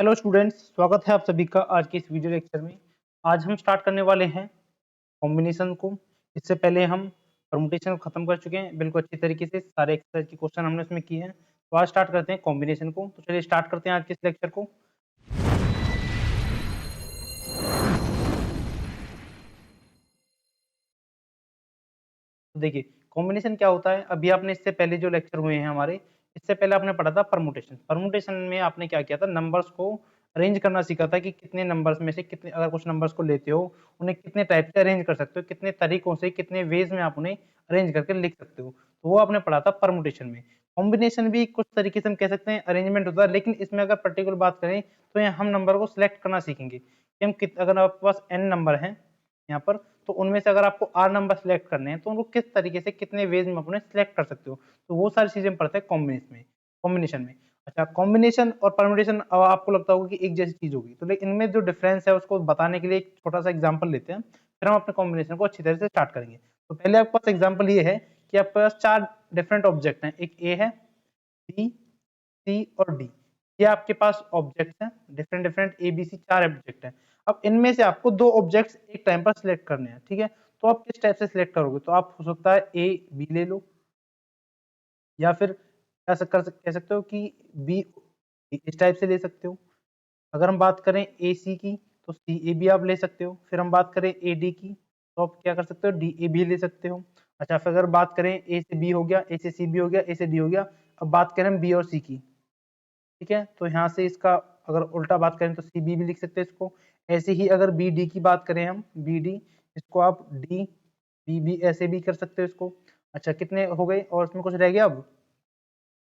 Hello students, स्वागत है आप सभी का आज के इस वीडियो लेक्चर में। आज हम स्टार्ट करने वाले हैं कॉम्बिनेशन को। इससे पहले हम परमुटेशन को खत्म कर चुके हैं बिल्कुल अच्छी तरीके से। सारे एक्सरसाइज के क्वेश्चन हमने उसमें किए हैं। तो आज स्टार्ट करते हैं कॉम्बिनेशन को। तो चलिए स्टार्ट करते हैं आज के इस लेक्चर को। तो देखिए कॉम्बिनेशन क्या होता है। अभी आपने इससे पहले जो लेक्चर हुए हैं हमारे, इससे पहले आपने पढ़ा था परमुटेशन। परमुटेशन में आपने क्या किया था, नंबर्स को अरेंज करना सीखा था कि कितने नंबर्स में से कितने, अगर कुछ नंबर्स को लेते हो उन्हें कितने टाइप से अरेंज कर सकते हो, कितने तरीकों से, कितने वेज में आप उन्हें अरेंज करके लिख सकते हो। तो वो आपने पढ़ा था परमुटेशन में। कॉम्बिनेशन भी कुछ तरीके से हम कह सकते हैं अरेंजमेंट होता है, लेकिन इसमें अगर पर्टिकुलर बात करें तो यहाँ हम नंबर को सिलेक्ट करना सीखेंगे कि हम अगर आपके पास n नंबर है यहाँ पर, तो उनमें से अगर आपको r नंबर सिलेक्ट करने हैं तो उनको किस तरीके से कितने वेज में अपने सिलेक्ट कर सकते हो। तो वो सारी चीजें पढ़ते हैं कॉम्बिनेशन में। अच्छा, कॉम्बिनेशन और परम्यूटेशन अब आपको लगता होगा कि एक जैसी चीज होगी, तो लेकिन इनमें जो डिफरेंस है उसको बताने के लिए एक छोटा सा एग्जांपल लेते हैं, फिर हम अपने कॉम्बिनेशन को अच्छी तरह से स्टार्ट करेंगे। तो पहले आपके पास एग्जांपल ये है कि आपके पास चार डिफरेंट ऑब्जेक्ट हैं, एक ए है, बी, सी और डी। ये आपके पास ऑब्जेक्ट्स हैं, different different A B C चार ऑब्जेक्ट हैं। अब इनमें से आपको दो ऑब्जेक्ट्स एक टाइम पर सिलेक्ट करने हैं, ठीक है। तो आप किस टाइप से सिलेक्ट करोगे, तो आप हो सकता है ए बी ले लो, या फिर कह सकते हो कि बी इस टाइप से ले सकते हो। अगर हम बात करें ए सी की, तो सी ए भी आप ले सकते हो। फिर हम बात करें ए डी की, तो आप क्या कर सकते हो, डी ए भी ले सकते हो। अच्छा, फिर अगर बात करें ए से बी हो गया, ए से सी भी हो गया, ए से डी हो गया। अब बात करें बी और सी की, ठीक है, तो यहाँ से इसका अगर उल्टा बात करें तो सी बी भी लिख सकते हैं इसको। ऐसे ही अगर बी डी की बात करें हम, बी डी, इसको आप डी बी बी ऐसे भी कर सकते हो इसको। अच्छा, कितने हो गए और इसमें कुछ रह गया। अब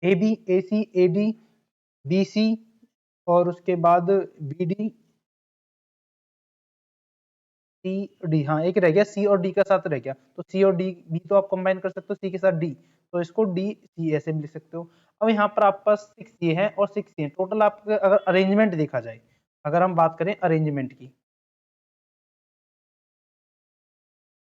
A B, A C, A D, B C, और उसके बाद बी डी, सी डी, हाँ एक रह गया सी और डी का साथ रह गया। तो सी और डी भी तो आप कंबाइन कर सकते हो सी के साथ डी, तो इसको डी सी ऐसे भी लिख सकते हो। अब यहाँ पर आपके पास 6 ये है और 6 ये टोटल। आपके अगर अरेंजमेंट देखा जाए, अगर हम बात करें अरेंजमेंट की,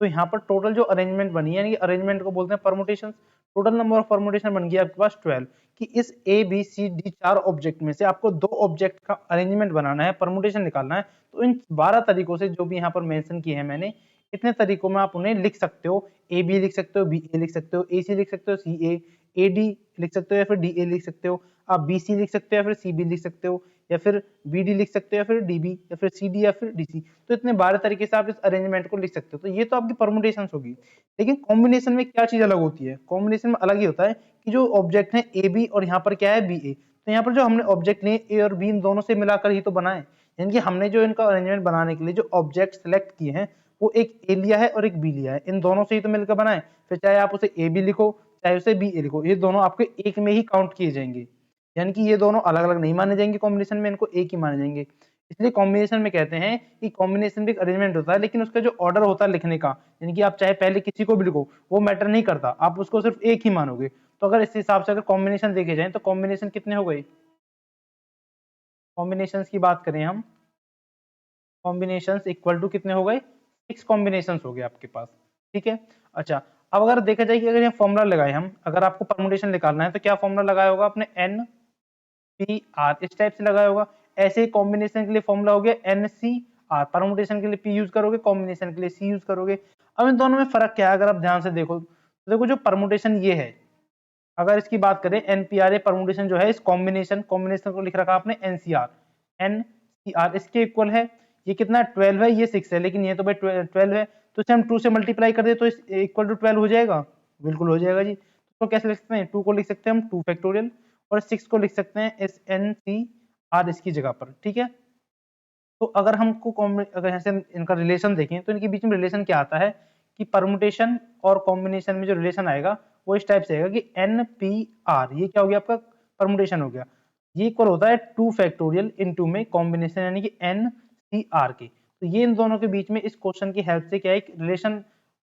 तो यहाँ पर टोटल जो अरेंजमेंट बनी है, यानी कि अरेंजमेंट को बोलते हैं permutation. Total number of permutation बन गया आपके पास 12, कि इस ए बी सी डी चार ऑब्जेक्ट में से आपको दो ऑब्जेक्ट का अरेंजमेंट बनाना है, परमुटेशन निकालना है। तो इन 12 तरीकों से जो भी यहाँ पर मेंशन किए हैं मैंने, इतने तरीकों में आप उन्हें लिख सकते हो। ए बी लिख सकते हो, बी ए लिख सकते हो, ए सी लिख सकते हो, सी ए डी लिख सकते हो, या फिर डी ए लिख सकते हो। आप बी सी लिख सकते हो, या फिर सी बी लिख सकते हो, या फिर बी डी लिख सकते हो, या फिर डी बी, या फिर सी डी, या फिर डी सी। तो इतने 12 तरीके से आप इस अरेंजमेंट को लिख सकते हो। तो ये तो आपकी परमुटेशन होगी। लेकिन कॉम्बिनेशन में क्या चीज अलग होती है, कॉम्बिनेशन में अलग ही होता है कि जो ऑब्जेक्ट है ए बी और यहाँ पर क्या है बी ए, तो यहाँ पर जो हमने ऑब्जेक्ट लिए ए और बी, इन दोनों से मिलाकर ही तो बनाए। यानी कि हमने जो इनका अरेंजमेंट बनाने के लिए जो ऑब्जेक्ट सेलेक्ट किए हैं, वो एक ए लिया है और एक बी लिया है, इन दोनों से ही तो मिलकर बनाए। फिर चाहे आप उसे ए बी लिखो, चाहे उसे बी ए लिखो, ये दोनों आपके एक में ही काउंट किए जाएंगे। यानी कि ये दोनों अलग अलग नहीं माने जाएंगे कॉम्बिनेशन में, इनको एक ही माने जाएंगे। इसलिए कॉम्बिनेशन में कहते हैं कि कॉम्बिनेशन भी एक अरेंजमेंट होता है, लेकिन उसका जो ऑर्डर होता है लिखने का, यानी कि आप चाहे पहले किसी को भी लिखो, वो मैटर नहीं करता, आप उसको सिर्फ एक ही मानोगे। तो अगर इस हिसाब से अगर कॉम्बिनेशन देखे जाए, तो कॉम्बिनेशन कितने हो गए, कॉम्बिनेशन की बात करें हम, कॉम्बिनेशन इक्वल टू कितने हो गए, 6 कॉम्बिनेशन हो गए आपके पास, ठीक है। अच्छा, अब अगर देखा जाए कि अगर ये फॉर्मूला लगाए हम, अगर आपको परमुटेशन निकालना है तो क्या फॉर्मूला लगाया होगा आपने, एन पी आर, इस टाइप से लगाया होगा। ऐसे ही कॉम्बिनेशन के लिए फॉर्मूला हो गया एन सी आर, परमुटेशन के लिए पी यूज करोगे, कॉम्बिनेशन के लिए सी यूज करोगे। अब इन दोनों में फर्क क्या है, अगर आप ध्यान से देखो तो देखो जो परमुटेशन ये है, अगर इसकी बात करें एनपीआर, ये परमुटेशन जो है, इस कॉम्बिनेशन कॉम्बिनेशन को लिख रखा आपने एनसीआर, एनसीआर इसके इक्वल है। ये कितना 12 है, ये 6 है, लेकिन ये तो भाई 12 है, तो इसे हम 2 से मल्टीप्लाई कर दे तो इस इक्वल टू 12 हो जाएगा, बिल्कुल हो जाएगा जी। तो कैसे लिख सकते हैं, 2 को लिख सकते हैं हम 2 फैक्टोरियल, और 6 को लिख सकते हैं एस एन सी आर इसकी जगह पर, ठीक है। तो अगर हमको अगर ऐसे इनका रिलेशन देखें, तो इनके बीच में रिलेशन क्या आता है कि परमुटेशन और कॉम्बिनेशन में जो रिलेशन आएगा वो इस टाइप से आएगा कि एन पी आर, ये क्या हो गया आपका, परमुटेशन हो गया, ये इक्वल होता है 2 फैक्टोरियल इनटू में कॉम्बिनेशन, यानी कि एन सी आर के। तो ये इन दोनों के बीच में इस क्वेश्चन की हेल्प से क्या एक रिलेशन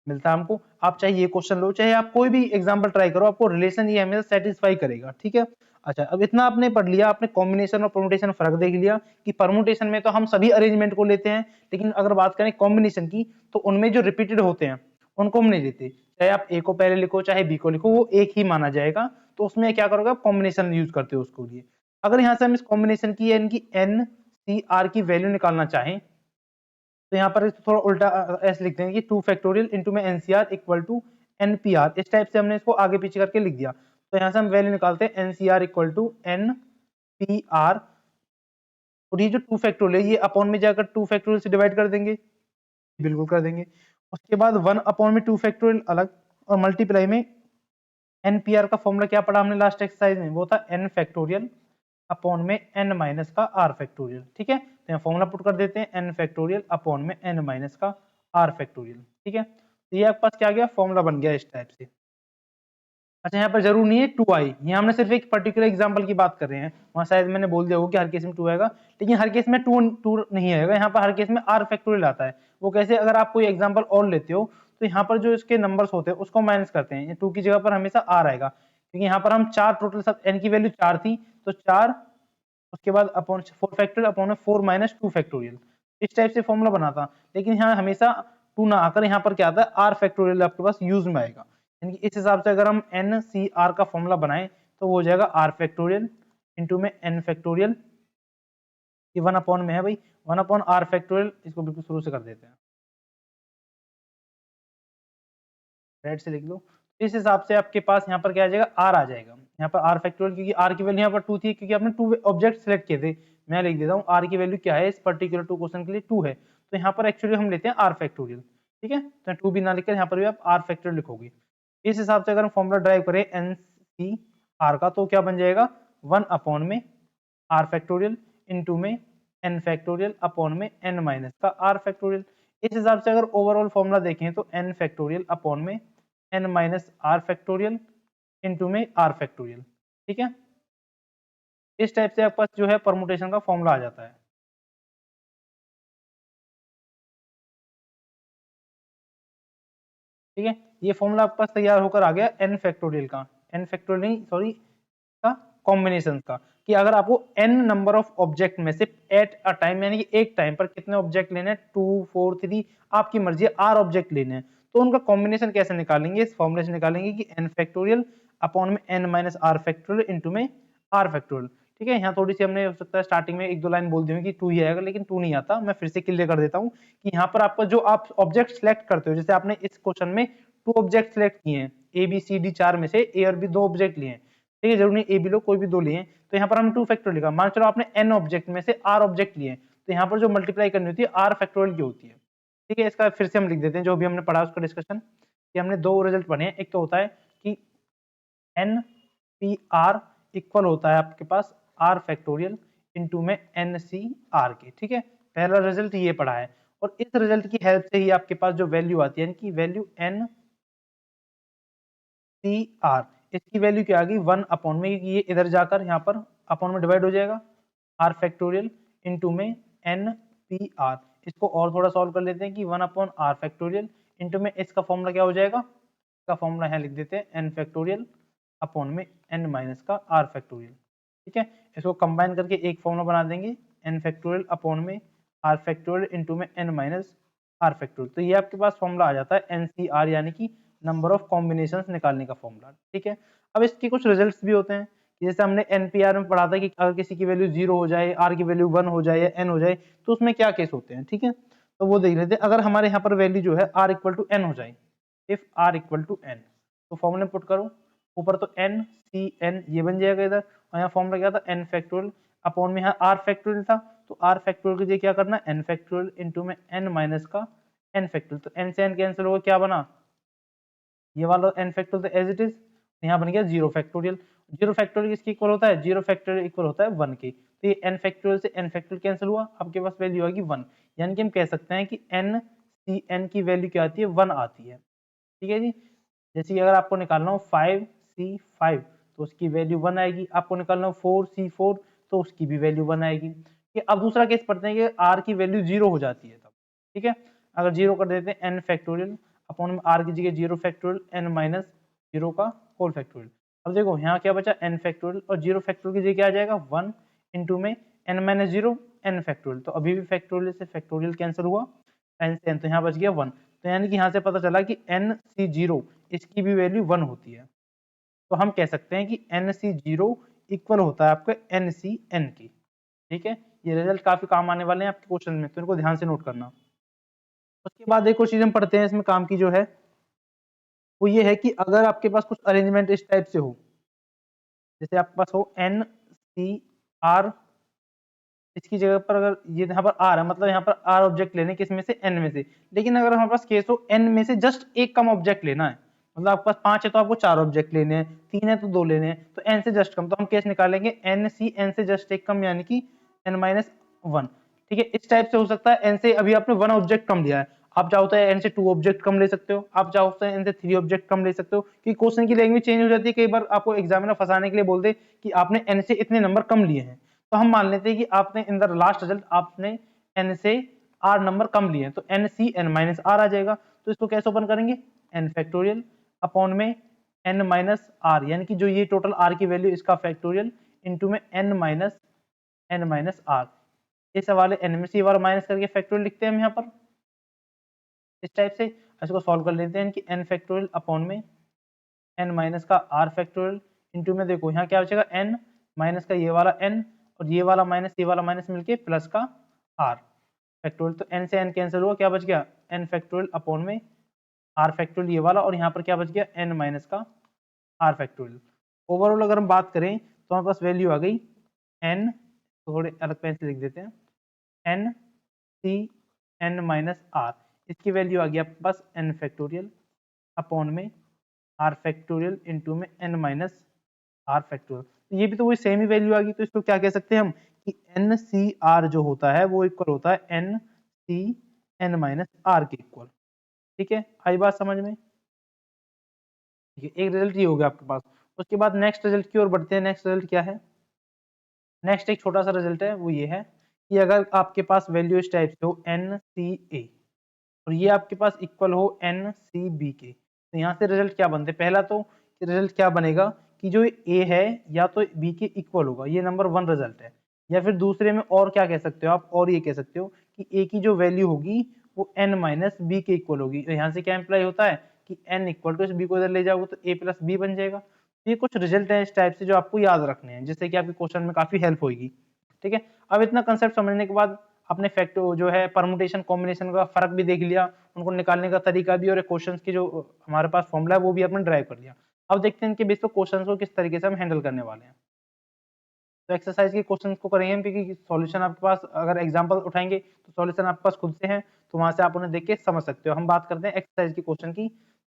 मिलता है हमको। आप चाहे ये क्वेश्चन लो, चाहे आप कोई भी एग्जांपल ट्राई करो, आपको रिलेशन ये हमेशा सेटिस्फाई करेगा, ठीक है। अच्छा, अब इतना आपने पढ़ लिया, आपने कॉम्बिनेशन और परमुटेशन फर्क देख लिया कि परमुटेशन में तो हम सभी अरेंजमेंट को लेते हैं, लेकिन अगर बात करें कॉम्बिनेशन की, तो उनमें जो रिपीटेड होते हैं उनको हम नहीं लेते। चाहे आप ए को पहले लिखो, चाहे बी को लिखो, वो एक ही माना जाएगा। तो उसमें क्या करोगे आप, कॉम्बिनेशन यूज करते हो उसको लिए। अगर यहाँ से हम इस कॉम्बिनेशन की यानी कि एन सी आर की वैल्यू निकालना चाहें तो यहाँ पर थोड़ा उल्टा ऐसे लिख देंगे कि 2 फैक्टोरियल इंटू में एनसीआर इक्वल टू एनपीआर, इस टाइप से हमने इसको आगे पीछे करके लिख दिया। तो यहाँ से हम वैल्यू निकालते हैं एनसीआर इक्वल टू एनपीआर, और ये जो 2 फैक्टोरियल है ये अपॉन में जाकर 2 फैक्टोरियल से डिवाइड कर देंगे, बिल्कुल कर देंगे। उसके बाद 1 अपॉन में 2 फैक्टोरियल अलग, और मल्टीप्लाई में एनपीआर का फॉर्मूला क्या पढ़ा हमने लास्ट एक्सरसाइज में, वो था एन फैक्टोरियल अपॉन में एन माइनस का आर फैक्टोरियल। ठीक है, तो यहाँ फॉर्मूला पुट कर देते हैं एन फैक्टोरियल अपॉन में एन माइनस का आर फैक्टोरियल। ठीक है, तो ये आपके पास क्या गया, फॉर्मूला बन गया इस टाइप से। अच्छा, यहाँ पर जरूर नहीं है 2 आई, यहाँ हमने सिर्फ एक पर्टिकुलर एग्जांपल की बात कर रहे हैं, वहां शायद मैंने बोल दिया होगा कि हर केस में 2 आएगा, लेकिन हर केस में 2 नहीं आएगा, यहाँ पर हर केस में आर फैक्टोरियल आता है। वो कैसे, अगर आप कोई एग्जांपल और लेते हो तो यहाँ पर जो इसके नंबर्स होते हैं उसको माइनस करते हैं, 2 की जगह पर हमेशा आर आएगा, क्योंकि यहाँ पर हम 4 टोटल, सब एन की वैल्यू 4 थी तो 4, उसके बाद अपॉन 4 फैक्टोरियल अपॉन में 4 माइनस 2 फैक्टोरियल, इस टाइप से फॉर्मूला बनाता। लेकिन यहाँ हमेशा 2 ना आकर यहाँ पर क्या आता है, आर फैक्टोरियल आपके पास यूज में आएगा। यानी कि इस हिसाब से अगर हम एन सी आर का फॉर्मूला बनाएं तो वो हो जाएगा आर फैक्टोरियल इंटू में एन फैक्टोरियल, ये 1 अपॉन में है भाई, 1 अपॉन आर फैक्टोरियल, इसको बिल्कुल शुरू से कर देते हैं, रेड से लिख लो। इस हिसाब से आपके पास यहाँ पर क्या आ जाएगा, आर आ जाएगा, यहाँ पर आर फैक्टोरियल, क्योंकि आर की वैल्यू यहाँ पर 2 थी, क्योंकि आपने 2 ऑब्जेक्ट सेलेक्ट किए थे। मैं लिख देता हूँ आर की वैल्यू क्या है इस पर्टिकुलर 2 क्वेश्चन के लिए, 2 है, तो यहाँ पर एक्चुअली हम लेते हैं आर फैक्टोरियल। ठीक है, तो 2 भी ना लिखकर यहाँ पर भी आप आर फैक्टोरियल लिखोगे। इस हिसाब से अगर हम फॉर्मूला ड्राइव करें एन सी आर का, तो क्या बन जाएगा, 1 अपॉन में आर फैक्टोरियल इंटू में एन फैक्टोरियल अपॉन में एन माइनस का आर फैक्टोरियल। इस हिसाब से अगर ओवरऑल फॉर्मूला देखें तो एन फैक्टोरियल अपॉन में N minus R factorial into में आर फैक्टोरियल। ठीक है, इस टाइप से आपके पास जो है परमुटेशन का फॉर्मूला आ जाता है। ठीक है, ये फॉर्मूला आपके पास तैयार होकर आ गया एन फैक्टोरियल का, एन फैक्टोरियल नहीं सॉरी का, कॉम्बिनेशन का, कि अगर आपको n नंबर ऑफ ऑब्जेक्ट में से एट अ टाइम यानी कि एक टाइम पर कितने ऑब्जेक्ट लेने हैं, 2 4 3 आपकी मर्जी है, आर ऑब्जेक्ट लेने हैं, तो उनका कॉम्बिनेशन कैसे निकालेंगे, इस फॉर्मूले से निकालेंगे कि n फैक्टोरियल अपॉन में n minus R factorial into में आर फैक्टोरियल। ठीक है, यहाँ थोड़ी सी हमने हो सकता है स्टार्टिंग में 1-2 लाइन बोल दी होगी कि 2 ही आएगा, लेकिन 2 नहीं आता, मैं फिर से क्लियर कर देता हूँ कि यहाँ पर आपका जो आप ऑब्जेक्ट सेलेक्ट करते हो, जैसे आपने इस क्वेश्चन में 2 ऑब्जेक्ट सेलेक्ट किए हैं, ए बी सी डी 4 में से ए और बी 2 ऑब्जेक्ट लिए हैं, ठीक है, जरूरी नहीं ए बी लो, कोई भी 2 लिए, तो यहाँ पर हमने 2 फैक्टोरियल लिखा, मान चलो आपने n ऑब्जेक्ट में से r ऑब्जेक्ट लिए, तो यहाँ पर जो मल्टीप्लाई करनी होती है r फैक्टोरियल की होती है। ठीक है, इसका फिर से हम लिख देते हैं जो भी हमने पढ़ा उसका डिस्कशन, कि हमने 2 रिजल्ट पढ़े हैं, एक तो होता है कि n p r इक्वल होता है आपके पास r फैक्टोरियल इंटू में n c r के। ठीक है, पहला रिजल्ट ये पढ़ा है, और इस रिजल्ट की हेल्प से ही आपके पास जो वैल्यू आती है, इनकी वैल्यू n सी आर, इसकी वैल्यू क्या आ गई, 1 अपॉन में, ये इधर जाकर यहाँ पर अपॉन में डिवाइड हो जाएगा, आर फैक्टोरियल इंटू में एन पी आर। इसको और थोड़ा सॉल्व कर लेते हैं कि 1 अपॉन आर फैक्टोरियल इंटू में इसका फॉर्मूला क्या हो जाएगा, इसका फॉर्मूला यहाँ लिख देते हैं एन फैक्टोरियल अपॉन में एन माइनस का आर फैक्टोरियल। ठीक है, इसको कंबाइन करके एक फॉर्मूला बना देंगे, एन फैक्टोरियल अपॉन में आर फैक्टोरियल इंटू में एन माइनस आर फैक्टोरियल। तो ये आपके पास फॉर्मूला आ जाता है एन सी आर, यानी कि नंबर ऑफ कॉम्बिनेशंस निकालने का फॉर्मूला। ठीक है, अब इसके कुछ रिजल्ट्स भी होते हैं, जैसे हमने एनपीआर में पढ़ा था कि अगर किसी की वैल्यू 0 हो जाए, आर की वैल्यू 1 हो जाए या n हो जाए, तो उसमें क्या केस होते हैं। ठीक है, तो वो देख लेते हैं। अगर हमारे यहाँ पर वैल्यू जो है r इक्वल टू एन हो जाए, if r equal to N, तो फॉर्मूला पुट करो, ऊपर तो n c n ये बन जाएगा इधर, और यहाँ फॉर्मूला क्या था, n फैक्टोरियल अपॉन में यहाँ r फैक्टोरियल था, तो r फैक्टोरियल के लिए क्या करना है, n फैक्टोरियल इंटू में n माइनस का n फैक्टोरियल, तो n से n कैंसिल होगा, क्या बना, ये वाला n फैक्टोरियल तो एज इट इज, यहाँ बन गया 0 फैक्टोरियल। 0 फैक्टोरियल किसके इक्वल होता है, 0 फैक्टोरियल इक्वल होता है 1 के, तो ये n फैक्टोरियल से n फैक्टोरियल कैंसिल हुआ, आपके पास वैल्यू आएगी 1, यानी कि हम कह सकते हैं कि n सी n की वैल्यू क्या आती है, 1 आती है। ठीक है जी, जैसे कि अगर आपको निकालना हो 5c5 तो उसकी वैल्यू 1 आएगी, आपको निकालना हो 4c4 तो उसकी भी वैल्यू 1 आएगी। अब दूसरा केस पढ़ते हैं कि r की वैल्यू 0 हो जाती है तब। ठीक है, अगर 0 कर देते हैं n फैक्टोरियल अपॉन में r की जगह 0 फैक्टोरियल n माइनस 0 का होल फैक्टोरियल। अब देखो यहाँ क्या बचा, n फैक्टोरियल, और 0 फैक्टोरियल की जगह क्या आ जाएगा, 1 इंटू में n माइनस 0 n फैक्टोरियल, तो अभी भी फैक्टोरियल से फैक्टोरियल कैंसिल हुआ, n से n, तो यहाँ बच गया 1, तो यानी कि यहाँ से पता चला कि NC0 इसकी भी वैल्यू 1 होती है, तो हम कह सकते हैं कि NC0 इक्वल होता है आपके एन सी एन की। ठीक है, ये रिजल्ट काफी काम आने वाले हैं आपके क्वेश्चन में, तो इनको ध्यान से नोट करना। उसके बाद एक और चीज हम पढ़ते हैं इसमें काम की जो है वो ये है कि अगर आपके पास कुछ अरेंजमेंट इस टाइप से हो, जैसे आपके पास हो एन सी आर, इसकी जगह पर अगर ये यहाँ पर आर है, मतलब यहाँ पर आर ऑब्जेक्ट लेने किस में से एन में से, लेकिन अगर हमारे पास केस हो एन में से जस्ट एक कम ऑब्जेक्ट लेना है, मतलब आपके पास 5 है तो आपको 4 ऑब्जेक्ट लेने हैं, 3 है तो 2 लेने हैं, तो एन से जस्ट कम, तो हम केस निकालेंगे एन सी एन से जस्ट एक कम, यानी कि एन माइनस 1। ठीक है, इस टाइप से हो सकता है एन से अभी आपने 1 ऑब्जेक्ट कम लिया है, आप चाहो तो एन से 2 ऑब्जेक्ट कम ले सकते हो, आप चाहो तो एन से 3 ऑब्जेक्ट कम ले सकते हो, क्योंकि क्वेश्चन की लैंग्वेज चेंज हो जाती है, कई बार आपको एग्जामिनर फंसाने के लिए बोल दे कि आपने एन से इतने नंबर कम लिए हैं, तो हम मान लेते हैं कि आपने इन द लास्ट रिजल्ट आपने एन से आर नंबर कम लिए हैं, तो N C N minus R आ जाएगा। तो इसको कैसे ओपन करेंगे, एन फैक्टोरियल अपॉन में एन माइनस आर, यानी कि जो ये टोटल आर की वैल्यू इसका फैक्टोरियल इंटू में एन माइनस आर, इस वाले एन में से वाला माइनस करके फैक्टोरियल लिखते हैं हम यहाँ पर इस टाइप से। इसको सॉल्व कर लेते हैं कि एन फैक्टोरियल अपॉन में एन माइनस का आर फैक्टोरियल इंटू में, देखो यहाँ क्या बचेगा एन माइनस का ये वाला एन और ये वाला माइनस मिलके प्लस का आर फैक्टोरियल, तो एन से एन कैंसिल हुआ, क्या बच गया एन फैक्टोरियल अपॉन में आर फैक्टोरियल ये वाला, और यहाँ पर क्या बच गया एन माइनस का आर फैक्टोरियल। ओवरऑल अगर हम बात करें तो हमारे पास वैल्यू आ गई एन, थोड़े अलग पेन से लिख देते हैं, N C N minus R, इसकी वैल्यू आ गई आपके पास एन फैक्टोरियल अपॉन में आर फैक्टोरियल इंटू में एन माइनस आर फैक्टोरियल, तो ये भी तो वही सेम ही वैल्यू आ गई, तो इसको क्या कह सकते हैं हम कि एन सी आर जो होता है वो इक्वल होता है N C N minus R के इक्वल। ठीक है, आई बात समझ में। ठीक है, एक रिजल्ट ये हो गया आपके पास। उसके बाद नेक्स्ट रिजल्ट की ओर बढ़ते हैं। नेक्स्ट रिजल्ट क्या है, नेक्स्ट एक छोटा सा रिजल्ट है, वो ये है कि अगर आपके पास वैल्यू इस टाइप से हो एन सी ए और ये आपके पास इक्वल हो एन सी बी के, तो यहाँ से रिजल्ट क्या बनते हैं, पहला तो रिजल्ट क्या बनेगा कि जो ए है या तो बी के इक्वल होगा, ये नंबर 1 रिजल्ट है, या फिर दूसरे में और क्या कह सकते हो आप, और ये कह सकते हो कि ए की जो वैल्यू होगी वो एन माइनस बी के इक्वल होगी, तो यहाँ से क्या इंप्लाई होता है कि एन इक्वल टू, इस बी को इधर ले जाओगे तो ए प्लस बी बन जाएगा। तो ये कुछ रिजल्ट है इस टाइप से जो आपको याद रखने हैं, जिससे कि आपके क्वेश्चन में काफी हेल्प होगी। ठीक है, अब इतना कंसेप्ट समझने के बाद आपने फैक्ट जो है परमुटेशन कॉम्बिनेशन का फर्क भी देख लिया, उनको निकालने का तरीका भी, और क्वेश्चंस की जो हमारे पास फॉर्मूला है वो भी आपने ड्राइव कर लिया। अब देखते हैं इनके बेस पे क्वेश्चंस को किस तरीके से हम हैंडल करने वाले हैं। तो एक्सरसाइज के क्वेश्चंस को करेंगे हम, क्योंकि सॉल्यूशन आपके पास अगर एग्जांपल उठाएंगे तो सॉल्यूशन आपके पास खुद से है, तो वहां से आप उन्हें देख के समझ सकते हो। हम बात करते हैं एक्सरसाइज के क्वेश्चन की।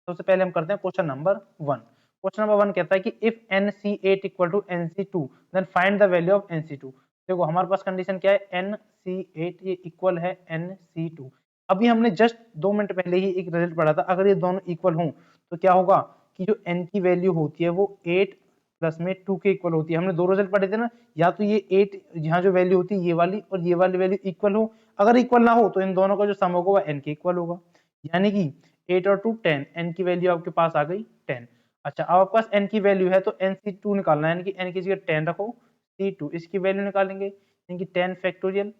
सबसे पहले हम करते हैं क्वेश्चन नंबर 1। क्वेश्चन नंबर 1 कहता है कि if NC8 equal to NC2 then find the value of NC2। देखो हमारे पास कंडीशन क्या है, NC8 ये इक्वल है NC2। अभी हमने जस्ट 2 मिनट पहले ही एक रिजल्ट पढ़ा था, अगर ये दोनों इक्वल हों तो क्या होगा कि जो n की वैल्यू होती है वो 8 प्लस में 2 के इक्वल होती है। हमने दो रिजल्ट पढ़े थे ना, या तो ये 8 यहाँ जो वैल्यू होती है ये वाली और ये वाली वैल्यू इक्वल हो, अगर इक्वल ना हो तो इन दोनों का जो सम होगा वो n के इक्वल होगा, यानी कि 8 और 2 10, n की वैल्यू आपके पास आ गई 10। अच्छा, अब आपके पास n की वैल्यू है तो NC2 निकालना है, यानी कि n की जगह 10 रखो, C2 इसकी वैल्यू निकालेंगे, यानी कि 10 फैक्टोरियल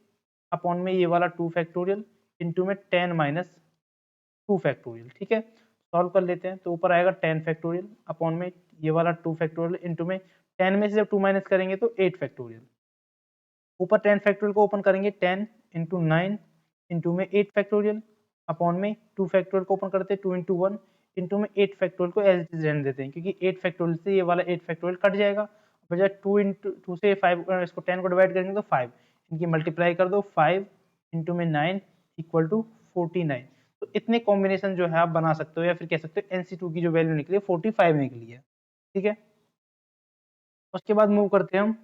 अपॉन में ये वाला 2 फैक्टोरियल इंटू में 10 माइनस 2 फैक्टोरियल। ठीक है, सॉल्व कर लेते हैं, तो ऊपर आएगा 10 फैक्टोरियल अपॉन में ये वाला 2 फैक्टोरियल इंटू में 10 में से जब 2 माइनस करेंगे तो 8 फैक्टोरियल। ऊपर 10 फैक्टोरियल को ओपन करेंगे, 10 इंटू 9 इंटू में 8 फैक्टोरियल अपॉन में 2 फैक्टोरियल को ओपन करते हैं, 2 इंटू 1 इंटू में 8 फैक्टोरियल को एज इट इज रहने देते हैं, क्योंकि 8 फैक्टोरियल से ये वाला 8 फैक्टोरियल कट जाएगा, बजाय 2 इंटू 2 से 5 इसको 10 को डिवाइड करेंगे तो 5, इनकी मल्टीप्लाई कर दो, 5 इंटू में 9 इक्वल टू 49। तो इतने कॉम्बिनेशन जो है आप बना सकते हो, या फिर कह सकते हो NC2 की जो वैल्यू निकली है 45 निकली है। ठीक है, उसके बाद मूव करते हैं हम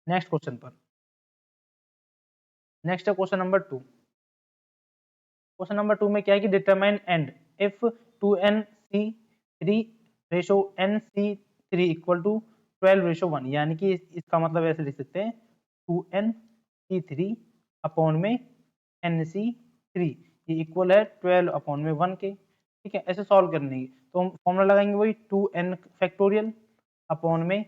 नेक्स्ट क्वेश्चन पर। नेक्स्ट है क्वेश्चन नंबर 2। क्वेश्चन नंबर 2 में क्या है कि determine and if 2NC3 ratio NC3 equal to 12 ratio 1, यानी कि इसका मतलब ऐसे लिख सकते हैं 2NC3 अपॉन में NC3 ये इक्वल है 12 अपॉन में 1 के। ठीक है, ऐसे सॉल्व करने की तो हम फॉर्मूला लगाएंगे वही 2n फैक्टोरियल अपॉन में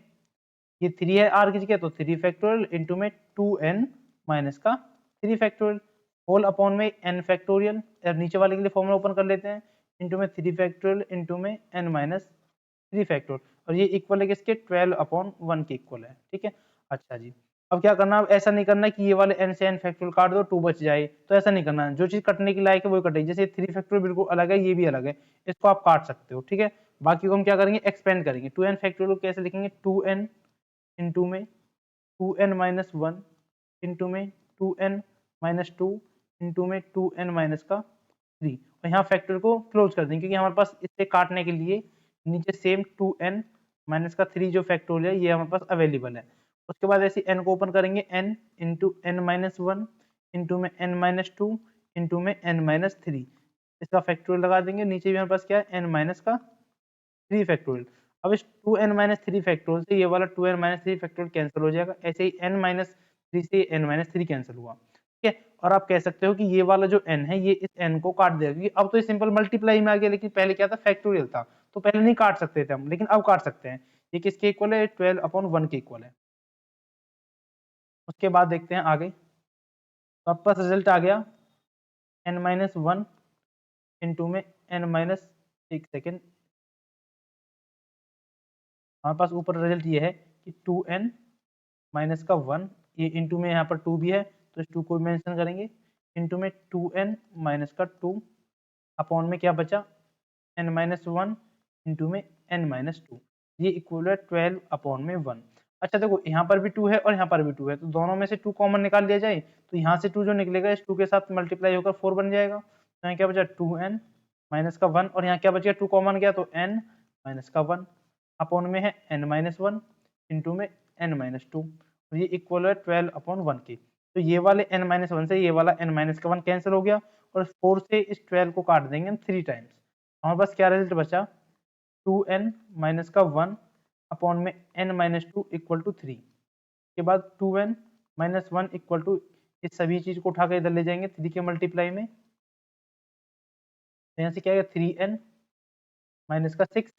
ये 3 है r की जगह तो 3 फैक्टोरियल इंटू में 2n माइनस का 3 फैक्टोरियल होल अपॉन में n फैक्टोरियल, नीचे वाले के लिए फॉर्मूला ओपन कर लेते हैं, इंटू में 3 फैक्टोरियल इंटू में n माइनस 3 फैक्टोरियल। और ये इक्वल है किसके 12/1 के इक्वल है, ठीक है। अच्छा जी, अब क्या करना, अब ऐसा नहीं करना कि ये वाले n से n फैक्टोरियल काट दो 2 बच जाए, तो ऐसा नहीं करना है। जो चीज कटने की लायक है वो कटेगी, जैसे 3 फैक्टोरियल बिल्कुल अलग है, ये भी अलग है, इसको आप काट सकते हो, ठीक है। बाकी को हम क्या करेंगे, एक्सपेंड करेंगे। 2n फैक्टोरियल को कैसे लिखेंगे, 2n इंटू में 2n माइनस 1 इंटू में 2n माइनस 2 इंटू में 2n माइनस का 3, और यहाँ फैक्टर को क्लोज कर देंगे क्योंकि हमारे पास इससे काटने के लिए नीचे सेम 2n माइनस का 3 जो फैक्टोरियल है ये हमारे पास अवेलेबल है। उसके बाद ऐसे n को ओपन करेंगे, n into n minus 1 into में n माइनस 2 इंटू में n माइनस 3, इसका फैक्टोरियल लगा देंगे। नीचे भी हमारे पास क्या है, n माइनस का 3 फैक्टोरियल। अब इस 2n माइनस 3 फैक्टोरियल से ये वाला 2n माइनस 3 फैक्टोरियल कैंसिल हो जाएगा, ऐसे ही n माइनस 3 से n माइनस 3 कैंसिल हुआ, ठीक है। और आप कह सकते हो कि ये वाला जो n है ये इस n को काट देगा, क्योंकि अब तो ये सिंपल मल्टीप्लाई में आ गया, लेकिन पहले क्या था, फैक्टोरियल था, तो पहले नहीं काट सकते थे हम, लेकिन अब काट सकते हैं। ये किसके इक्वल है, 12/1 के इक्वल है। उसके बाद देखते हैं आगे, तो आपके पास रिजल्ट आ गया n माइनस 1 इंटू में n माइनस, एक सेकेंड, हमारे पास ऊपर रिजल्ट ये है कि 2n माइनस का 1, ये इंटू में यहाँ पर 2 भी है तो इस 2 को मेंशन करेंगे, इंटू में 2n माइनस का 2 अपॉन में क्या बचा, n माइनस 1 इंटू में n माइनस 2, ये इक्वल है 12 अपॉन में 1। अच्छा देखो, यहाँ पर भी 2 है और यहाँ पर भी 2 है, तो दोनों में से 2 कॉमन निकाल लिया जाए, तो यहाँ से 2 जो निकलेगा इस 2 के साथ मल्टीप्लाई होकर 4 बन जाएगा। तो यहाँ क्या बचा, 2n माइनस का 1, और यहाँ क्या बच गया, 2 कॉमन गया तो n माइनस का 1 अपॉन में है n माइनस 1 इंटू में n माइनस 2, तो ये इक्वल है 12/1 की। तो ये वाले n माइनस 1 से ये वाला n माइनस का 1 कैंसिल हो गया, और 4 से इस 12 को काट देंगे हम 3 टाइम्स, हमारे पास क्या रिजल्ट बचा, 2n माइनस का 1 अपॉन में n माइनस 2 इक्वल टू 3। के बाद 2n माइनस 1 इक्वल टू, इस सभी चीज को उठा कर इधर ले जाएंगे 3 के मल्टीप्लाई में, तो यहाँ से क्या आएगा 3n माइनस का 6,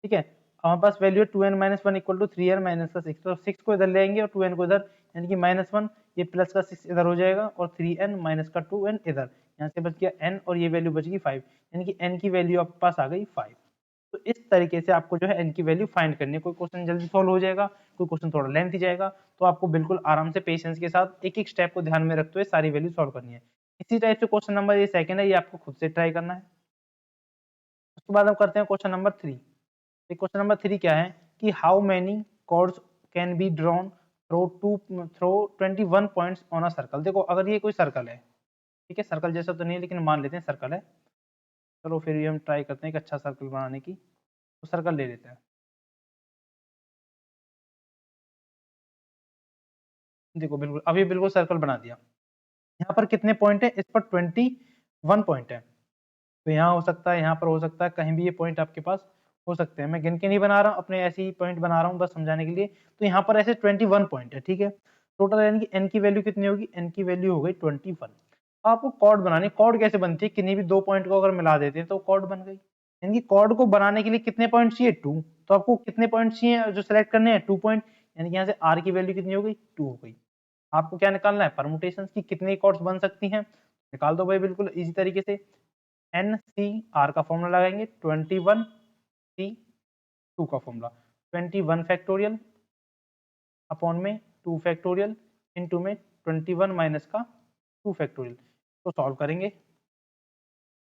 ठीक है। हमारे पास वैल्यू है 2n minus 1 equal to 3n minus का 6, तो 6 को इधर ले आएंगे और 2n को इधर, यानी कि माइनस 1, ये प्लस का 6 इधर हो जाएगा, और 3n माइनस का 2n इधर, यहाँ से बच गया n और ये वैल्यू बच गई 5, यानी कि n की वैल्यू आपके पास आ गई 5। तो इस तरीके से आपको जो है n की वैल्यू फाइंड करनी है। कोई क्वेश्चन जल्दी सॉल्व हो जाएगा, कोई क्वेश्चन थोड़ा लेंथी जाएगा, तो आपको बिल्कुल आराम से पेशेंस के साथ एक एक स्टेप को ध्यान में रखते हुए सारी वैल्यू सॉल्व करनी है। इसी टाइप से क्वेश्चन नंबर ये सेकंड है, ये आपको खुद से ट्राई करना है। उसके बाद हम करते हैं क्वेश्चन नंबर 3। क्वेश्चन नंबर 3 क्या है कि how many chords can be drawn through 21 points on a circle. देखो अगर ये कोई सर्कल है, ठीक है, सर्कल जैसा तो नहीं है लेकिन मान लेते हैं सर्कल है, चलो फिर भी हम ट्राई करते हैं एक अच्छा सर्कल बनाने की, तो सर्कल ले लेते हैं। देखो बिल्कुल, अभी बिल्कुल सर्कल बना दिया। यहाँ पर कितने पॉइंट है, इस पर 21 पॉइंट है, तो यहाँ हो सकता है, यहाँ पर हो सकता है, कहीं भी ये पॉइंट आपके पास हो सकते हैं। मैं गिन के नहीं बना रहा हूँ, अपने ऐसे ही पॉइंट बना रहा हूँ बस समझाने के लिए। तो यहाँ पर ऐसे 21 पॉइंट है, ठीक है। टोटल यानी कि n की वैल्यू कितनी होगी, n की वैल्यू हो गई 21। आपको कॉर्ड बनानी, कॉर्ड कैसे बनती है, किन्हीं भी दो पॉइंट को अगर मिला देते हैं तो कॉर्ड बन गई। यानी कि कॉर्ड को बनाने के लिए कितने पॉइंट चाहिए, 2, तो आपको कितने पॉइंट चाहिए जो सेलेक्ट करने हैं, 2 पॉइंट, यानी कि यहाँ से r की वैल्यू कितनी हो गई, 2 हो गई। आपको क्या निकालना है, परमुटेशंस की कितनी कॉर्ड्स बन सकती हैं, निकाल दो भाई बिल्कुल इजी तरीके से। एन सी आर का फॉर्मूला लगाएंगे, 21 सी 2 का फॉर्मूला, 21 फैक्टोरियल अपॉन में 2 फैक्टोरियल इंटू में 21 माइनस का 2 फैक्टोरियल, तो सॉल्व करेंगे।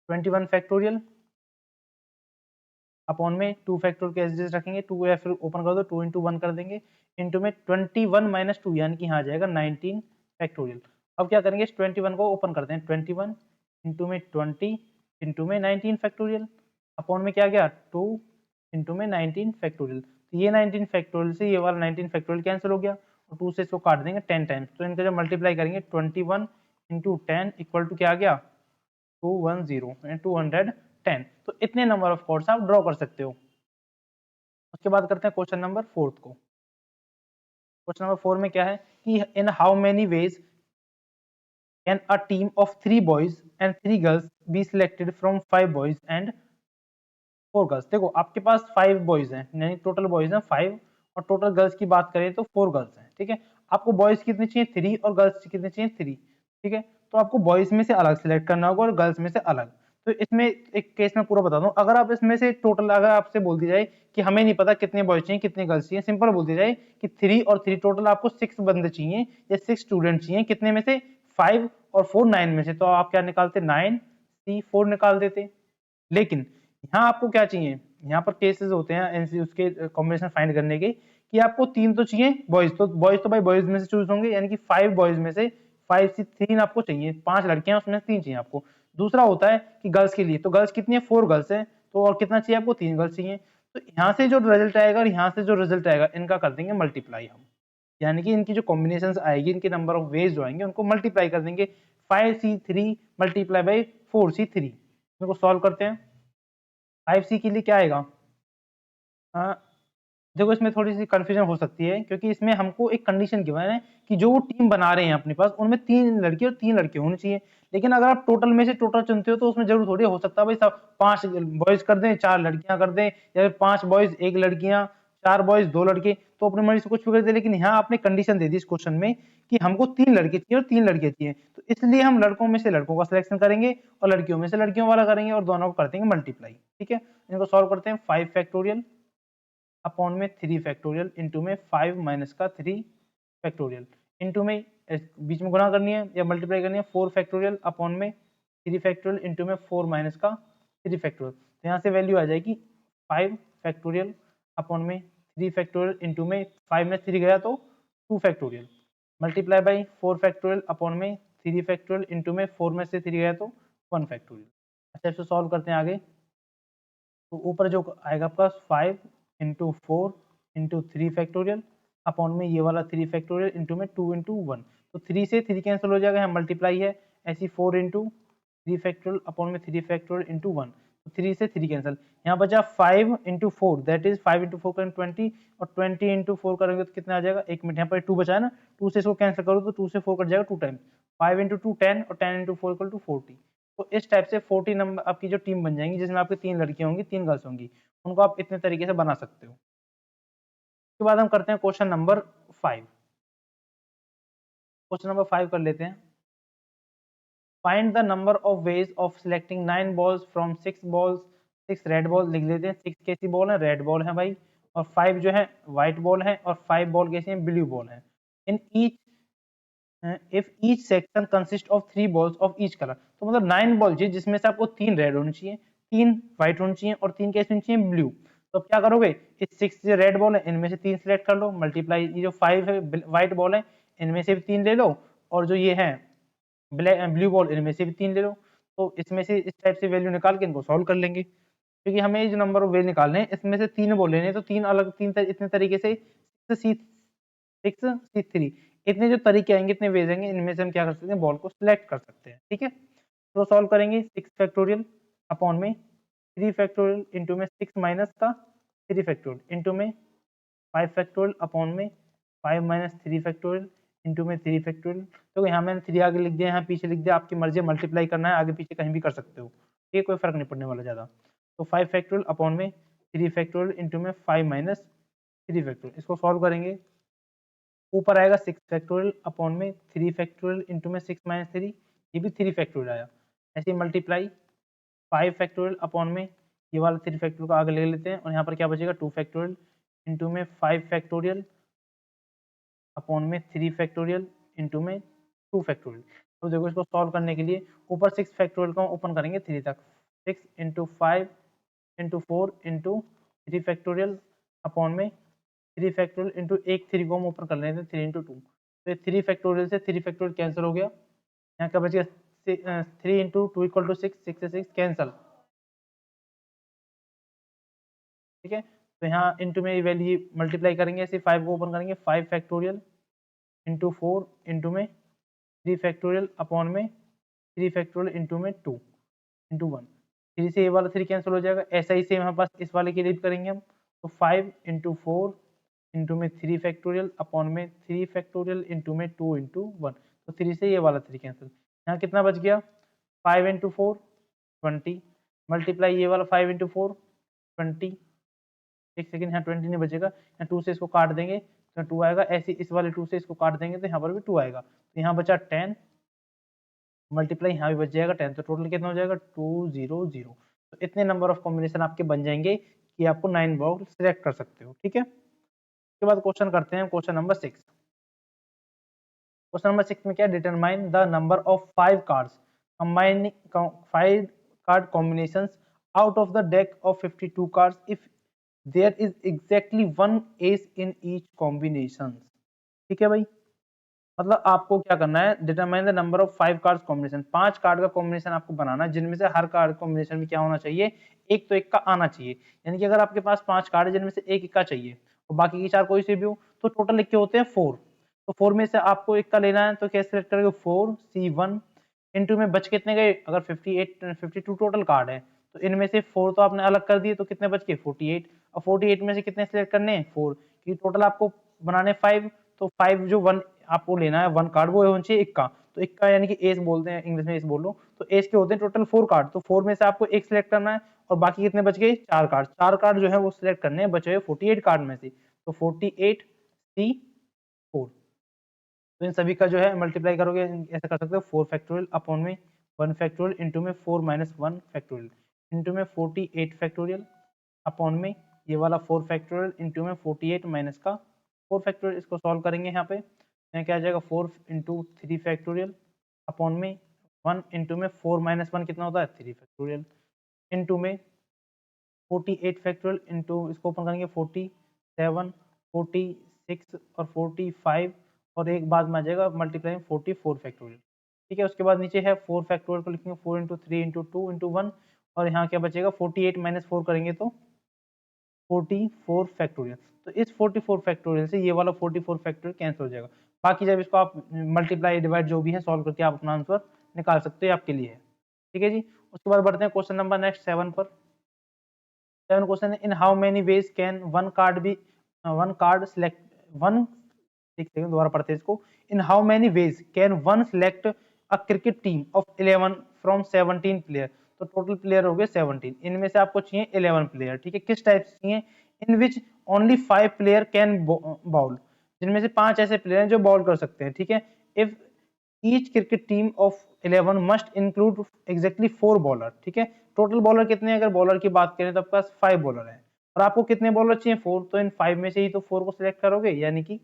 21 फैक्टोरियल अपॉन में 2 फैक्टोरियल के एज रखेंगे, 2 या फिर ओपन कर दो, 2 इंटू 1 कर देंगे, इंटू में 21 माइनस 2 यानी कि यहाँ आ जाएगा 19 फैक्टोरियल। अब क्या करेंगे, इस 21 को ओपन करते हैं, 21 इंटू में 20 इंटू में 19 फैक्टोरियल अपॉन में क्या गया 2 इंटू में 19 फैक्टोरियल। तो ये 19 फैक्टोरियल से ये वाला 19 फैक्टोरियल कैंसिल हो गया, और 2 से इसको काट देंगे 10 टाइम्स, तो इनका जब मल्टीप्लाई करेंगे 21 इंटू 10 इक्वल टू क्या आ गया 210 210। तो इतने नंबर ऑफ कॉर्ड्स आप ड्रॉ कर सकते हो। उसके बाद करते हैं क्वेश्चन नंबर 4 को। क्वेश्चन नंबर 4 में क्या है कि in how many ways can a team of 3 boys and 3 girls be selected from 5 boys and 4 girls. देखो आपके पास 5 बॉयज हैं, यानी टोटल बॉयज हैं 5, और टोटल गर्ल्स की बात करें तो 4 गर्ल्स हैं, ठीक है। आपको बॉयज कितने चाहिए 3 और गर्ल्स कितने चाहिए 3, ठीक है। तो आपको बॉयज में से अलग सिलेक्ट करना होगा और गर्ल्स में से अलग। तो इसमें एक केस में पूरा बता दूं, अगर आप इसमें से टोटल अगर आपसे बोल दी जाए कि हमें नहीं पता कितने बॉयज चाहिए कितने गर्ल्स चाहिए, सिंपल बोल दी जाए कि 3 और 3 टोटल आपको 6 बंदे चाहिए या 6 स्टूडेंट चाहिए, कितने में से 5 और 4 9 में से, तो आप क्या निकालते 9 सी 4 निकाल देते। लेकिन यहाँ आपको क्या चाहिए, यहाँ पर केसेस होते हैं एनसी उसके कॉम्बिनेशन फाइंड करने के कि आपको 3 तो चाहिए बॉयज, तो भाई बॉयज में से चूज होंगे, यानी कि 5 बॉयज में से 5 से 3 आपको चाहिए, 5 लड़कियां उसमें से 3 चाहिए आपको। दूसरा होता है कि गर्ल्स के लिए, तो गर्ल्स कितनी है 4 गर्ल्स है, तो और कितना चाहिए आपको 3 गर्ल्स चाहिए। तो यहाँ से जो रिजल्ट आएगा और यहाँ से जो रिजल्ट आएगा इनका कर देंगे मल्टीप्लाई हम, यानी कि इनकी जो कॉम्बिनेशन आएगी इनके नंबर ऑफ वेज जो आएंगे उनको मल्टीप्लाई कर देंगे। 5c3 मल्टीप्लाई बाई 4c3, इनको सॉल्व करते हैं। 5c के लिए क्या आएगा, देखो इसमें थोड़ी सी कंफ्यूजन हो सकती है क्योंकि इसमें हमको एक कंडीशन गिवन है कि जो वो टीम बना रहे हैं अपने पास उनमें 3 लड़के और 3 लड़के होने चाहिए। लेकिन अगर आप टोटल में से टोटल चुनते हो तो उसमें जरूर थोड़ी हो सकता है भाई सब 5 बॉयज कर दें 4 लड़कियां कर दें, या 5 बॉयज 1 लड़कियां, 4 बॉयज 2 लड़के, तो अपनी मर्जी से कुछ भी कर दे। लेकिन यहाँ आपने कंडीशन दे दी इस क्वेश्चन में कि हमको 3 लड़के चाहिए और 3 लड़के चाहिए, तो इसलिए हम लड़कों में से लड़कों का सिलेक्शन करेंगे और लड़कियों में से लड़कियों वाला करेंगे और दोनों को कर देंगे मल्टीप्लाई। ठीक है, इनको सॉल्व करते हैं। 5 फैक्टोरियल अपॉन में 3 फैक्टोरियल इंटू में 5 माइनस का 3 फैक्टोरियल इंटू में बीच में गुणा करनी है या मल्टीप्लाई करनी है। 4 फैक्टोरियल अपॉन में 3 फैक्टोरियल इंटू में 4 माइनस का 3 फैक्टोरियल, तो यहाँ से वैल्यू आ जाएगी 5 फैक्टोरियल अपॉन में 3 फैक्टोरियल इंटू में 5 में 3 गया तो 2 factorial multiply by 4 factorial upon में 3 फैक्टोरियल इंटू में 4 में से 3 गया तो 1 फैक्टोरियल। अच्छा इसको सॉल्व करते हैं आगे, तो ऊपर जो आएगा आपका 5 इंटू 4 इंटू 3 फैक्टोरियल अपॉन में ये वाला 3 फैक्टोरियल इंटू में 2 इंटू 1, तो 3 से 3 कैंसिल हो जाएगा, यहाँ मल्टीप्लाई है ऐसी 4 इंटू 3 फैक्टोरियल अपॉन में 3 फैक्टोरियल इंटू 1, तो 3 से 3 कैंसिल, यहाँ बचा 5 इंटू 4 दैट इज 5 इंटू 4 करेंगे 20 और 20 इंटू 4 करेंगे तो कितना आ जाएगा, एक मिनट यहाँ पर 2 बचा है ना, 2 से इसको कैंसिल करो तो 2 से 4 कट जाएगा 2 टाइम, 5 इंटू 2 10 और 10 इंटू 4 इक्वल टू 40। तो इस टाइप से 40 नंबर आपकी जो टीम बन जाएंगी जिसमें आपकी 3 लड़कियां होंगी 3 गर्ल्स होंगी, उनको आप इतने तरीके से बना सकते हो। उसके बाद हम करते हैं क्वेश्चन नंबर 5। क्वेश्चन नंबर 5 कर लेते हैं। Find the number of ways of selecting 9 balls from 6 balls, 6 red ball लिख लेते हैं, 6 कैसी बॉल है रेड बॉल है भाई, और 5 जो है व्हाइट बॉल है और 5 बॉल कैसी है ब्लू बॉल है। In each if each section consist of 3 balls of each colour, तो मतलब 9 बॉल चाहिए जिसमें से आपको 3 रेड होनी चाहिए, 3 व्हाइट होनी चाहिए और 3 कैसी होनी चाहिए ब्लू। तो अब क्या करोगे, इस 6 जो रेड बॉल है इनमें से 3 सिलेक्ट कर लो, मल्टीप्लाई ये जो 5 है व्हाइट बॉल है इनमें से भी 3 ले लो, और जो ये है ब्लू बॉल इनमें से भी 3 ले लो। तो इसमें से इस टाइप से वैल्यू निकाल के इनको सॉल्व कर लेंगे, क्योंकि हमें जो नंबर ऑफ वेज निकालने हैं इसमें से 3 बॉल लेने हैं, तो 3 अलग 3 इतने तरीके से 6 C3 इतने जो तरीके आएंगे इतने वेज आएंगे, इनमें से हम क्या कर सकते हैं बॉल को सिलेक्ट कर सकते हैं। ठीक है, तो सॉल्व करेंगे 6 फैक्टोरियल अपॉन में 3 फैक्टोरियल इंटू में 6 माइनस का 3 फैक्टोरियल इंटू में 5 फैक्टोरियल अपॉन में 5 माइनस 3 फैक्टोरियल इंटू में 3 फैक्टोरियल। तो यहाँ मैंने 3 आगे लिख दिया, यहाँ पीछे लिख दिया, आपकी मर्जी मल्टीप्लाई करना है आगे पीछे कहीं भी कर सकते हो, ये कोई फर्क नहीं पड़ने वाला ज़्यादा। तो 5 फैक्टोरियल अपॉन में 3 फैक्टोरियल इंटू में 5 माइनस 3 फैक्टोरियल, इसको सॉल्व करेंगे। ऊपर आएगा 6 फैक्टोरियल अपॉन में 3 फैक्टोरियल इंटू में 6 माइनस 3, ये भी 3 फैक्टोरियल आया, ऐसे मल्टीप्लाई 5 फैक्टोरियल अपॉन में ये वाला 3 फैक्टोरियल को आगे ले लेते हैं, और यहाँ पर क्या बचेगा 2 फैक्टोरियल इंटू में 5 फैक्टोरियल अपॉन में 3 फैक्टोरियल इंटू में 2 फैक्टोरियल। तो देखो इसको सॉल्व करने के लिए ऊपर 6 फैक्टोरियल को ओपन करेंगे 3 तक, 6 into 5 into 4 into 3 factorial upon में 3 फैक्टोरियल इंटू एक 3 को हम ओपन कर लेते हैं 3 इंटू 2, तो 3 फैक्टोरियल से 3 फैक्टोरियल कैंसिल हो गया, यहाँ क्या बच गया 3 इंटू 2 इक्वल टू 6, 6 से 6 कैंसल। ठीक है, तो यहाँ इंटू में वैल्यू मल्टीप्लाई करेंगे, ऐसे 5 को ओपन करेंगे 5 फैक्टोरियल इंटू 4 इंटू में 3 फैक्टोरियल अपॉन में 3 फैक्टोरियल इंटू में 2 इंटू 1, 3 से ये वाला 3 कैंसिल हो जाएगा, ऐसा ही सेम हमारे पास इस वाले के लिए भी करेंगे हम, तो 5 इंटू 4 इंटू में 3 फैक्टोरियल अपॉन में 3 फैक्टोरियल इंटू में 2 इंटू 1, तो 3 से ये वाला 3 कैंसिल, यहाँ कितना बच गया 5 इंटू 4 20 मल्टीप्लाई ये वाला 5 इंटू 4 20, एक सेकंड यहाँ 20 नहीं बचेगा, यहाँ 2 से इसको काट देंगे तो 2 आएगा, ऐसे इस वाले 2 से इसको काट देंगे तो यहाँ पर भी 2 आएगा, तो यहाँ बचा 10 मल्टीप्लाई यहाँ भी बच जाएगा 10, तो टोटल कितना हो जाएगा 200। तो इतने नंबर ऑफ कॉम्बिनेशन आपके बन जाएंगे कि आपको 9 बॉल सिलेक्ट कर सकते हो। ठीक है, उसके बाद क्वेश्चन करते हैं क्वेश्चन नंबर 6। क्वेश्चन नंबर 6 में क्या, determine the number of 5 cards combining 5 card combinations out of the deck of 52 cards if there is exactly one ace in each combination. ठीक है भाई, मतलब आपको क्या करना है, determine the number of 5 cards combination, 5 card का कॉम्बिनेशन आपको बनाना है जिनमें से हर कार्ड कॉम्बिनेशन में क्या होना चाहिए, एक तो एक का आना चाहिए। यानी कि अगर आपके पास 5 कार्ड है जिनमें से एक का चाहिए और बाकी की 4 कोई से भी हो, तो टोटल लिखे होते हैं 4। तो 4 में से आपको एक का लेना है, तो क्या सिलेक्ट करोगे 4C1 इनटू में बच कितने गए, अगर 52 टोटल कार्ड है तो इनमें से 4 तो आपने अलग कर दिए, तो कितने बच गए 48। और 48 में से कितने सिलेक्ट करने हैं 4, क्योंकि टोटल आपको बनाने 5, तो 5 जो 1 आपको लेना है 1 कार्ड वो होना चाहिए इक्का, तो इक्का यानी कि एस बोलते हैं, इंग्लिश में एस बोल लो, तो एस के होते हैं टोटल 4 कार्ड, तो 4 में से आपको एक सिलेक्ट करना है और बाकी कितने बच गए 4 कार्ड, 4 कार्ड जो है वो सिलेक्ट करने हैं बचे हुए 48 कार्ड में से, तो 48C4। तो इन सभी का जो है मल्टीप्लाई करोगे, ऐसा कर सकते हो 4 फैक्टोरियल अपॉन में 1 फैक्टोरियल इंटू में 4 माइनस 1 फैक्टोरियल इंटू में 48 फैक्टोरियल अपॉन में ये वाला 4 फैक्टोरियल इंटू में 48 माइनस का 4 फैक्टोरियल। इसको सॉल्व करेंगे यहाँ पे, यहाँ क्या आ जाएगा 4 इंटू 3 फैक्टोरियल अपॉन में 1 इंटू में 4 माइनस 1 कितना होता है 3 फैक्टोरियल इंटू में 48 फैक्टोरियल इंटू इसको ओपन करेंगे 47 46 और 45 और एक बाद में आ जाएगा मल्टीप्लाई 44 फैक्टोरियल। ठीक है, उसके बाद नीचे है 4 फैक्टोरियल को लिखेंगे 4 इंटू 3 इंटू 2 इंटू 1 और यहाँ क्या बचेगा 48 माइनस 4 करेंगे तो 44 फैक्टोरियल। तो इस 44 फैक्टोरियल से ये वाला 44 फैक्टोरियल कैंसिल हो जाएगा। बाकी जब इसको आप मल्टीप्लाई डिवाइड जो भी है सॉल्व करके आप अपना आंसर निकाल सकते हो, आपके लिए है। ठीक है जी, उसके बाद बढ़ते हैं क्वेश्चन नंबर नेक्स्ट 7 पर। 7 क्वेश्चन है, इन how many ways can one card select one, एक सेकंड दोबारा पढ़ते हैं इसको, इन how many ways can one select a cricket team of 11 from 17 player. तो टोटल प्लेयर हो गए 17, इनमें से आपको चाहिए 11 प्लेयर। ठीक है, किस टाइप से चाहिए, in which only 5 player can bowl, जिनमें से 5 ऐसे प्लेयर हैं जो बॉल कर सकते हैं। ठीक है, if each cricket team of 11 must include exactly 4 bowler. ठीक है, टोटल बॉलर कितने हैं, अगर बॉलर की बात करें तो आपके पास 5 बॉलर हैं और आपको कितने बॉलर चाहिए 4, तो इन 5 में से ही तो 4 को सिलेक्ट करोगे, यानी कि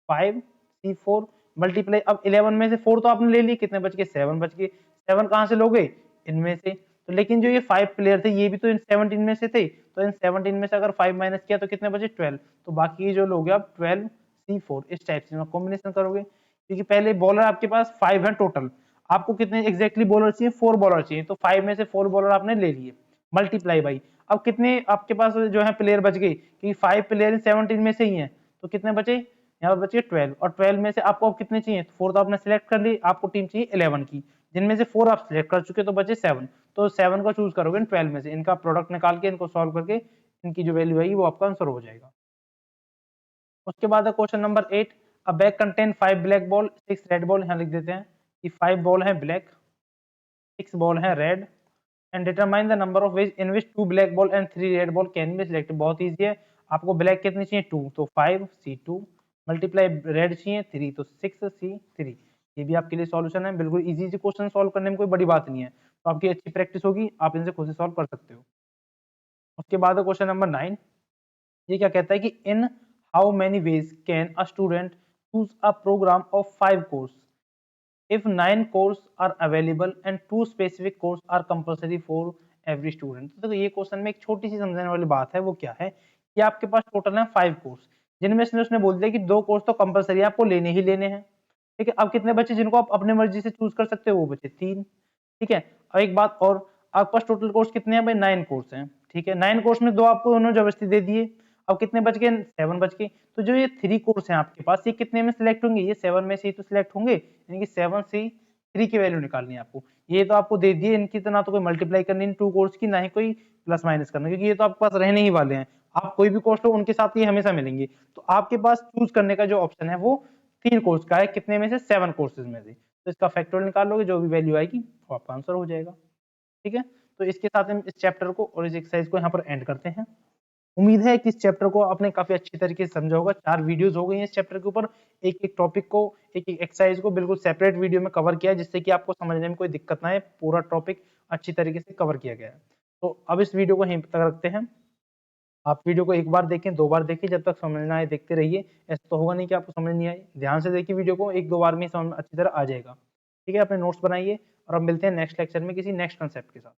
5C4 मल्टीप्लाई, अब 11 में से 4 तो आपने ले लिए, कितने बच गए 7 बच गए, 7 कहां से लोगे इनमें से, तो लेकिन जो ये 5 प्लेयर थे ये भी तो इन 17 में से थे, तो इन 17 में से अगर 5 माइनस किया तो कितने बचे 12, तो बाकी जो लोगे आप 12C4 इस टाइप से कॉम्बिनेशन करोगे, क्योंकि पहले बॉलर आपके पास 5 है टोटल, आपको कितने एग्जैक्टली बॉलर चाहिए 4 बॉलर चाहिए, तो 5 में से 4 बॉलर आपने ले लिए मल्टीप्लाई बाई, अब कितने आपके पास जो है प्लेयर बच गए, क्योंकि 5 प्लेयर 17 में से ही हैं, तो कितने बचे यहाँ पर बचे 12, और 12 में से आपको अब कितने चाहिए, 4 तो आपने सेलेक्ट कर ली, आपको टीम चाहिए 11 की, जिनमें से 4 आप सिलेक्ट कर चुके, तो बचे 7, तो 7 को चूज करोगे 12 में से, इनका प्रोडक्ट निकाल के इनको सॉल्व करके इनकी जो वैल्यू आएगी वो आपका आंसर हो जाएगा। उसके बाद है क्वेश्चन नंबर 8, अ bag contain 5 black ball 6 red ball, यहाँ लिख देते हैं कि 5 बॉल है ब्लैक 6 बॉल है red and determine the number of ways in which 2 black ball and 3 red ball can be selected. बहुत ईजी है, आपको ब्लैक कितनी चाहिए 2, तो 5C2 मल्टीप्लाई रेड चाहिए 3, तो 6C3। ये भी आपके लिए सॉल्यूशन है, बिल्कुल इजी इजी क्वेश्चन सॉल्व करने में कोई बड़ी बात नहीं है, तो आपकी अच्छी प्रैक्टिस होगी, आप इनसे खुद से सॉल्व कर सकते हो। उसके बाद है क्वेश्चन नंबर 9, ये क्या कहता है कि in how many ways can a student choose a program of 5 course if 9 course are available and 2 specific course are compulsory for every student। तो देखो ये क्वेश्चन में एक छोटी सी समझने वाली बात है, वो क्या है कि आपके पास टोटल है 5 कोर्स, जिनमें से उसने बोल दिया कि 2 कोर्स तो कंपलसरी आपको लेने ही लेने हैं। ठीक है, अब कितने बचे जिनको आप अपने मर्जी से चूज कर सकते हो, वो बचे 3। ठीक है, और एक बात और, आपके पास टोटल कोर्स कितने हैं भाई 9 कोर्स हैं। ठीक है, 9 कोर्स में 2 आपको उन्होंने जबरदस्ती दे दिए, अब कितने बच गए 7 बच गए, तो जो ये 3 कोर्स हैं आपके पास ये कितने में सिलेक्ट होंगे, ये 7 में से ही तो सिलेक्ट होंगे, यानी कि 7C3 की वैल्यू निकालनी है आपको। ये तो आपको दे दिए, इनकी तो ना तो कोई मल्टीप्लाई करनी इन 2 कोर्स की, ना ही कोई प्लस माइनस करना, क्योंकि ये तो आपके पास रहने ही वाले हैं, आप कोई भी कोर्स लो उनके साथ ये हमेशा मिलेंगे, तो आपके पास चूज करने का जो ऑप्शन है वो 3 कोर्स का है, कितने में से 7 कोर्सेज में से, तो इसका फैक्टोरियल निकाल लोगे, जो भी वैल्यू आएगी वो आपका आंसर हो जाएगा। ठीक है, तो इसके साथ हम इस चैप्टर को और इस एक्सरसाइज को यहाँ पर एंड करते हैं। उम्मीद है कि इस चैप्टर को आपने काफी अच्छी तरीके से समझा होगा। 4 वीडियोस हो गई हैं इस चैप्टर के ऊपर। एक-एक टॉपिक को, एक-एक एक्सरसाइज को बिल्कुल सेपरेट वीडियो में कवर किया है, जिससे कि आपको समझने में कोई दिक्कत ना आए। पूरा टॉपिक अच्छी तरीके से कवर किया गया है। तो अब इस वीडियो को यहीं तक रखते हैं। आप वीडियो को 1 बार देखें, 2 बार देखें, जब तक समझ ना आए देखते रहिए। ऐसा तो होगा नहीं कि आपको समझ नहीं आई। ध्यान से देखिए वीडियो को, 1-2 बार में ही समझ अच्छी तरह आ जाएगा। ठीक है? अपने नोट्स बनाइए और अब मिलते हैं नेक्स्ट लेक्चर में किसी नेक्स्ट कांसेप्ट के साथ।